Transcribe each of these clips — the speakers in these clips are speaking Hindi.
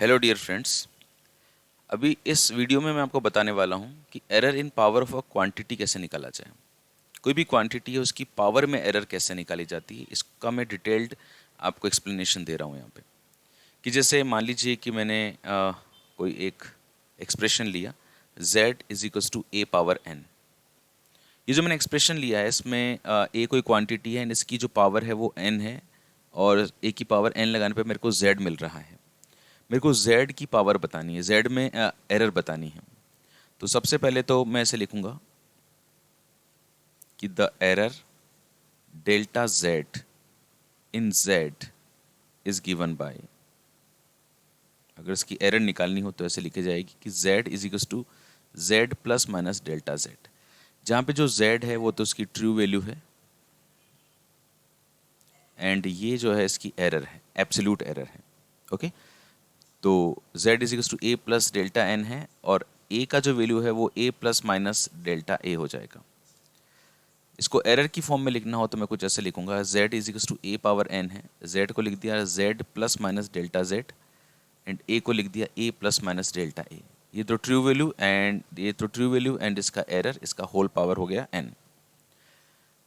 Hello dear friends. अभी इस वीडियो में मैं आपको बताने वाला हूँ कि error in power of a quantity कैसे निकाला जाए। कोई भी क्वांटिटी है उसकी पावर में एरर कैसे निकाली जाती है, इसका मैं डिटेल्ड आपको एक्सप्लेनेशन दे रहा हूँ यहाँ पे। कि जैसे मान लीजिए कि मैंने कोई एक एक्सप्रेशन लिया z is equals to a power n। ये जो मैंने एक्सप्रेशन लिया है इसमें a कोई क्वांटिटी है एंड इसकी जो पावर है वो n है, और a की पावर n लगाने पे मेरे को z मिल रहा है। मेरे को z की पावर बतानी है, z में एरर बतानी है। तो सबसे पहले तो मैं ऐसे लिखूंगा कि the error delta z in z is given by, अगर इसकी एरर निकालनी हो तो ऐसे लिखी जाएगी कि z is equal to z plus minus delta z। जहाँ पे जो z है वो तो उसकी ट्रू वैल्यू है एंड ये जो है इसकी एरर है, एब्सोल्यूट एरर है। ओके, तो z is equal to a plus delta n है और a का जो वैल्यू है वो a plus minus delta a हो जाएगा। इसको एरर की फॉर्म में लिखना हो तो मैं कुछ ऐसे लिखूंगा, z is equal to a power n है, z को लिख दिया z plus minus delta z and a को लिख दिया a plus minus delta a. ये तो ट्रू वैल्यू एंड इसका एरर, इसका होल पावर हो गया n।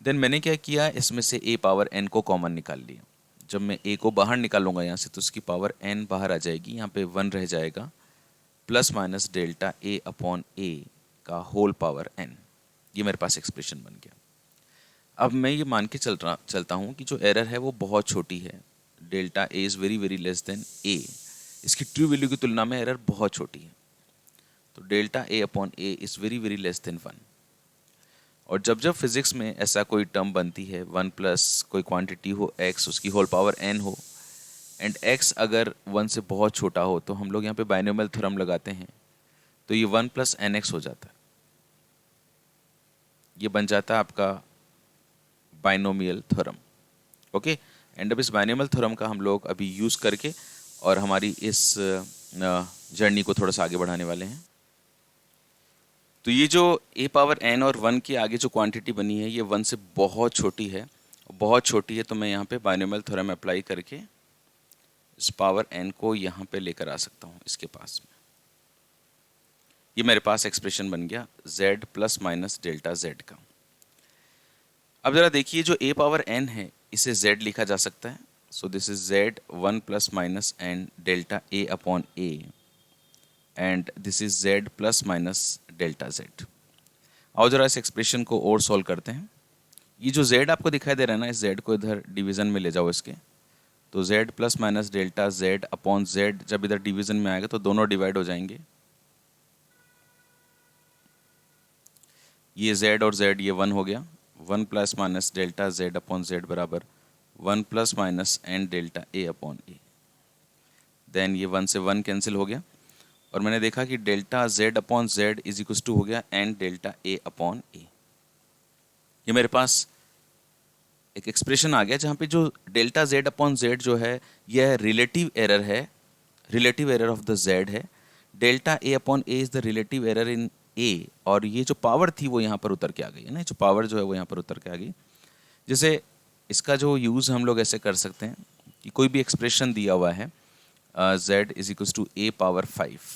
देन मैंने क्या किया, इसमें से a पावर n को कॉमन निकाल लिया। जब मैं a को बाहर निकालूंगा यहाँ से तो उसकी पावर n बाहर आ जाएगी, यहाँ पे 1 रह जाएगा, plus minus delta a upon a का होल पावर n। ये मेरे पास एक्सप्रेशन बन गया। अब मैं ये मान के चलता हूँ कि जो एरर है वो बहुत छोटी है, delta a is very very less than a। इसकी ट्रू वैल्यू की तुलना में एरर बहुत छोटी है, तो delta a upon a is very very less than 1। और जब जब फिजिक्स में ऐसा कोई टर्म बनती है, 1 प्लस कोई क्वांटिटी हो x, उसकी होल पावर n हो एंड x अगर 1 से बहुत छोटा हो तो हम लोग यहाँ पे बाइनोमियल थ्योरम लगाते हैं, तो ये 1 प्लस एन एक्स हो जाता है। ये बन जाता है आपका बाइनोमियल थ्योरम। ओके, एंड अब इस बाइनोमियल थ्योरम का हम लोग अभी यूज़ करके और हमारी इस जर्नी को थोड़ा सा आगे बढ़ाने वाले हैं। तो ये जो a पावर n और 1 के आगे जो क्वांटिटी बनी है ये 1 से बहुत छोटी है, तो मैं यहाँ पे बाइनोमियल थ्योरम अप्लाई करके इस पावर n को यहाँ पे लेकर आ सकता हूँ इसके पास में। ये मेरे पास एक्सप्रेशन बन गया z plus minus delta z का। अब जरा देखिए, जो a पावर n है इसे z लिखा जा सकता है, so this is z 1 plus minus n delta a upon a and this is z plus minus delta z। आओ जरा इस एक्सप्रेशन को और सॉल्व करते हैं। ये जो z आपको दिखाई दे रहा है ना, इस z को इधर डिवीजन में ले जाओ इसके, तो z plus minus delta z upon z जब इधर डिवीजन में आएगा तो दोनों डिवाइड हो जाएंगे। ये z और z ये 1 हो गया, 1 plus minus delta z upon z बराबर 1 plus minus n delta a upon a। Then ये 1 से 1 कैंसिल हो गया और मैंने देखा कि delta z upon z is equal to हो गया n delta a upon a। ये मेरे पास एक एक्सप्रेशन आ गया जहाँ पे जो डेल्टा z अपॉन z जो है यह रिलेटिव एरर है, relative error of the z है। Delta a upon a is the relative error in a, और ये जो पावर थी वो यहाँ पर उतर के आ गई है ना, जो पावर जो है वो यहाँ पर उतर के आ गई। जैसे इसका जो यूज़ हम लोग ऐसे कर सकते हैं कि कोई भी एक्सप्रेशन दिया हुआ है z is equal to a power 5।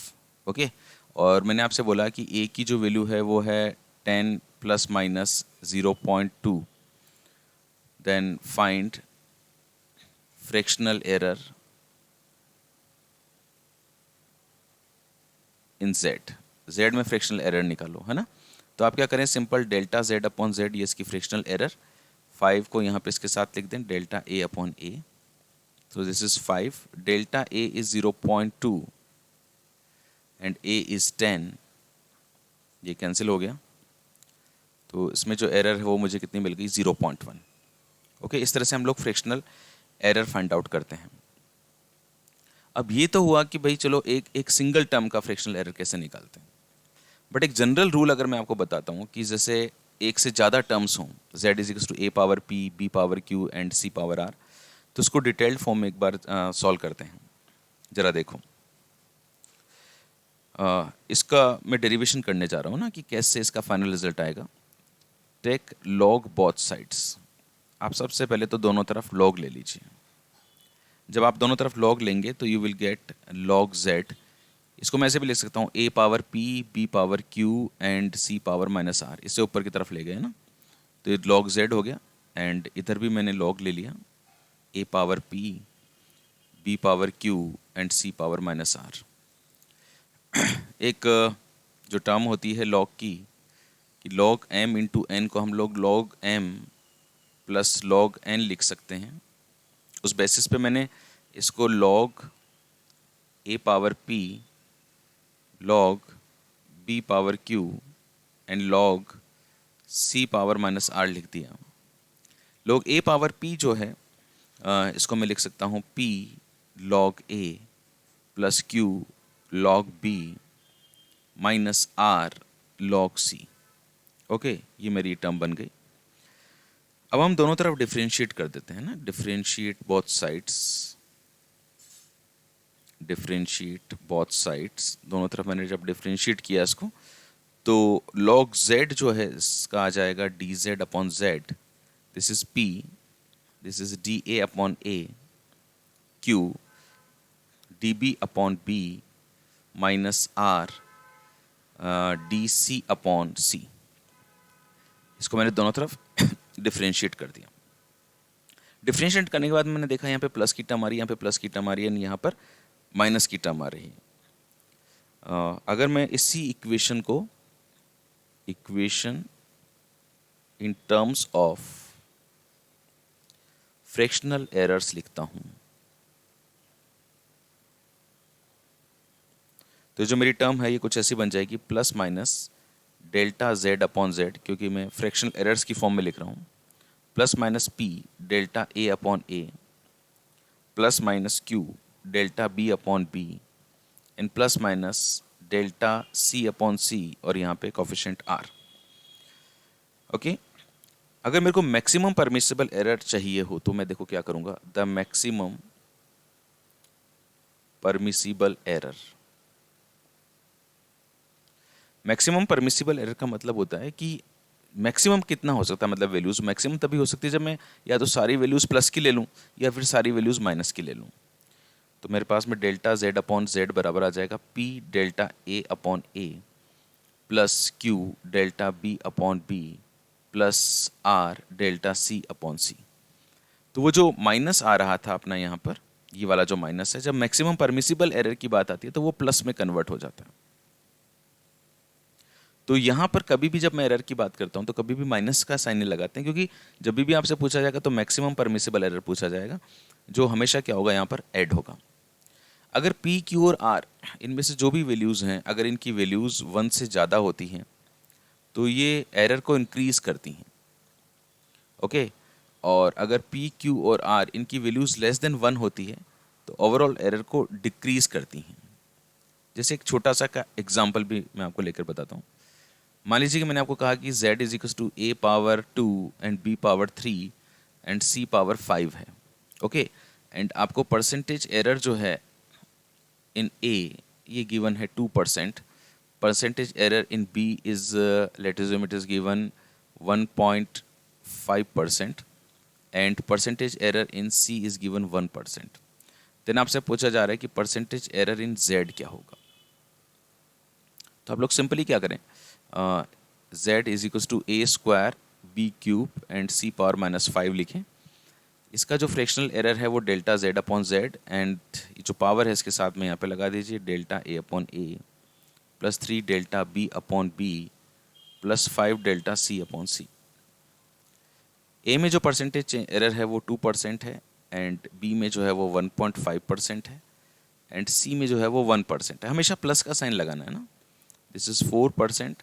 Okay, और मैंने आपसे बोला कि a की जो वैल्यू है वो है 10 plus minus 0.2। Then find fractional error in z में फ्रैक्शनल एरर निकालो, है ना। तो आप क्या करें, simple delta z upon z, ये इसकी फ्रैक्शनल एरर, 5 को यहाँ पे इसके साथ लिख दें डेल्टा a अपॉन a। तो this is 5, delta a is 0.2 and a is 10, ये कैंसिल हो गया। तो इसमें जो एरर है वो मुझे कितनी मिल गई, 0.1। ओके, इस तरह से हम लोग फ्रैक्शनल एरर फाइंड आउट करते हैं। अब ये तो हुआ कि भाई चलो एक सिंगल टर्म का फ्रैक्शनल एरर कैसे निकालते हैं, बट एक जनरल रूल अगर मैं आपको बताता हूँ कि जैसे एक से ज़्यादा टर्म्स हों, z is equal to a power p, b power q and c power r, तो इसको डिटेल्ड फॉर्म में एक बार सॉल्व करते हैं। ज़रा देखो, इसका मैं डेरिवेशन करने जा रहा हूँ ना कि कैसे इसका फाइनल रिजल्ट आएगा। टेक लॉग बोथ साइड्स, आप सबसे पहले तो दोनों तरफ लॉग ले लीजिए। जब आप दोनों तरफ log लेंगे तो you will get log z। इसको मैं ऐसे भी लिख सकता हूँ a power p, b power q and c power minus r। इससे ऊपर की तरफ ले गए ना, तो ये log z हो गया। एंड इधर भी मैंने log ले लिया, a power p, b power q and c power minus r। एक जो टर्म होती है log की, कि log m इंटू n को हम लोग log m plus log n लिख सकते हैं। उस बेसिस पे मैंने इसको log a power p, log b power q and log c power minus r लिख दिया। log a पावर p जो है इसको मैं लिख सकता हूँ p log a plus q log b minus r log c। Okay, ये मेरी टर्म बन गई। अब हम दोनों तरफ डिफरेंशिएट कर देते हैं ना, differentiate both sides, differentiate both sides. दोनों तरफ मैंने जब डिफरेंशिएट किया इसको, तो log z जो है इसका आ जाएगा dz upon z, this is p, this is dA upon a, q dB upon b minus r dc upon c। इसको मैंने दोनों तरफ डिफरेंशिएट कर दिया। डिफरेंशिएट करने के बाद मैंने देखा यहाँ पे प्लस की टर्म आ रही है, यहाँ पे प्लस की टर्म आ रही है, यहाँ पर माइनस की टर्म आ रही है। अगर मैं इसी इक्वेशन को, equation in terms of fractional errors लिखता हूँ, तो जो मेरी टर्म है ये कुछ ऐसी बन जाएगी, plus minus delta z upon z, क्योंकि मैं फ्रैक्शनल एरर्स की फॉर्म में लिख रहा हूँ, plus minus p delta a upon a, plus minus q delta b upon b and plus minus delta c upon c, और यहाँ पे कोफिशिएंट r। ओके, अगर मेरे को मैक्सिमम परमिसिबल एरर चाहिए हो तो मैं देखो क्या करूँगा, the maximum permissible error. Maximum permissible error का मतलब होता है कि मैक्सिमम कितना हो सकता है, मतलब वैल्यूज मैक्सिमम तभी हो सकती है जब मैं या तो सारी वैल्यूज प्लस की ले लूँ या फिर सारी वैल्यूज माइनस की ले लूँ। तो मेरे पास में डेल्टा z अपॉन z बराबर आ जाएगा p delta a upon a plus q delta b upon b plus r delta c upon c। तो वो जो माइनस आ रहा था अपना यहाँ पर, ये वाला जो माइनस है, जब मैक्सिमम परमिसिबल एरर की बात आती है तो वो प्लस में कन्वर्ट हो जाता है। तो यहाँ पर कभी भी जब मैं एरर की बात करता हूँ तो कभी भी माइनस का साइन नहीं लगाते हैं, क्योंकि जब भी आपसे पूछा जाएगा तो मैक्सिमम परमिसिबल एरर पूछा जाएगा, जो हमेशा क्या होगा यहाँ पर ऐड होगा। अगर p, q और r इनमें से जो भी वैल्यूज़ हैं, अगर इनकी वैल्यूज़ 1 से ज़्यादा होती हैं तो ये एरर को इंक्रीज़ करती हैं। ओके, और अगर p, q और r इनकी वैल्यूज़ लेस देन 1 होती है तो ओवरऑल एरर को डिक्रीज़ करती हैं। जैसे एक छोटा सा का एग्जाम्पल भी मैं आपको लेकर बताता हूँ। मान लीजिए कि मैंने आपको कहा कि z is equal to a power 2 and b power 3 and c power 5 है। ओके, एंड आपको परसेंटेज एरर जो है इन a ये गिवन है 2%, percentage error in b is let us it is given 1.5% and percentage error in c is given 1%। Then आपसे पूछा जा रहा है कि परसेंटेज एरर इन z क्या होगा। तो आप लोग सिंपली क्या करें, z is equal to a square b cube and c power minus 5 लिखें। इसका जो फ्रैक्शनल एरर है वो delta z upon z, and जो पावर है इसके साथ में यहाँ पे लगा दीजिए delta a upon a plus 3 delta b upon b plus 5 delta c upon c। a में जो परसेंटेज एरर है वो 2% है, एंड b में जो है वो 1.5% है, एंड c में जो है वो 1% है। हमेशा प्लस का साइन लगाना है ना। This is 4%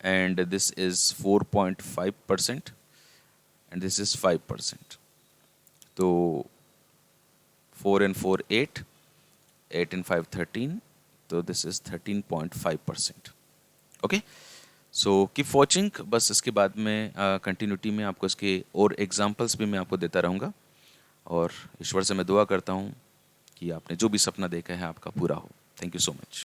and this is 4.5% and this is 5%. तो 4 and 4 8, 8 and 5 13, तो this is 13.5%. Okay, so keep watching. बस इसके बाद में कंटिन्यूटी में आपको इसके और एग्जांपल्स भी मैं आपको देता रहूँगा, और ईश्वर से मैं दुआ करता हूँ कि आपने जो भी सपना देखा है आपका पूरा हो। Thank you so much.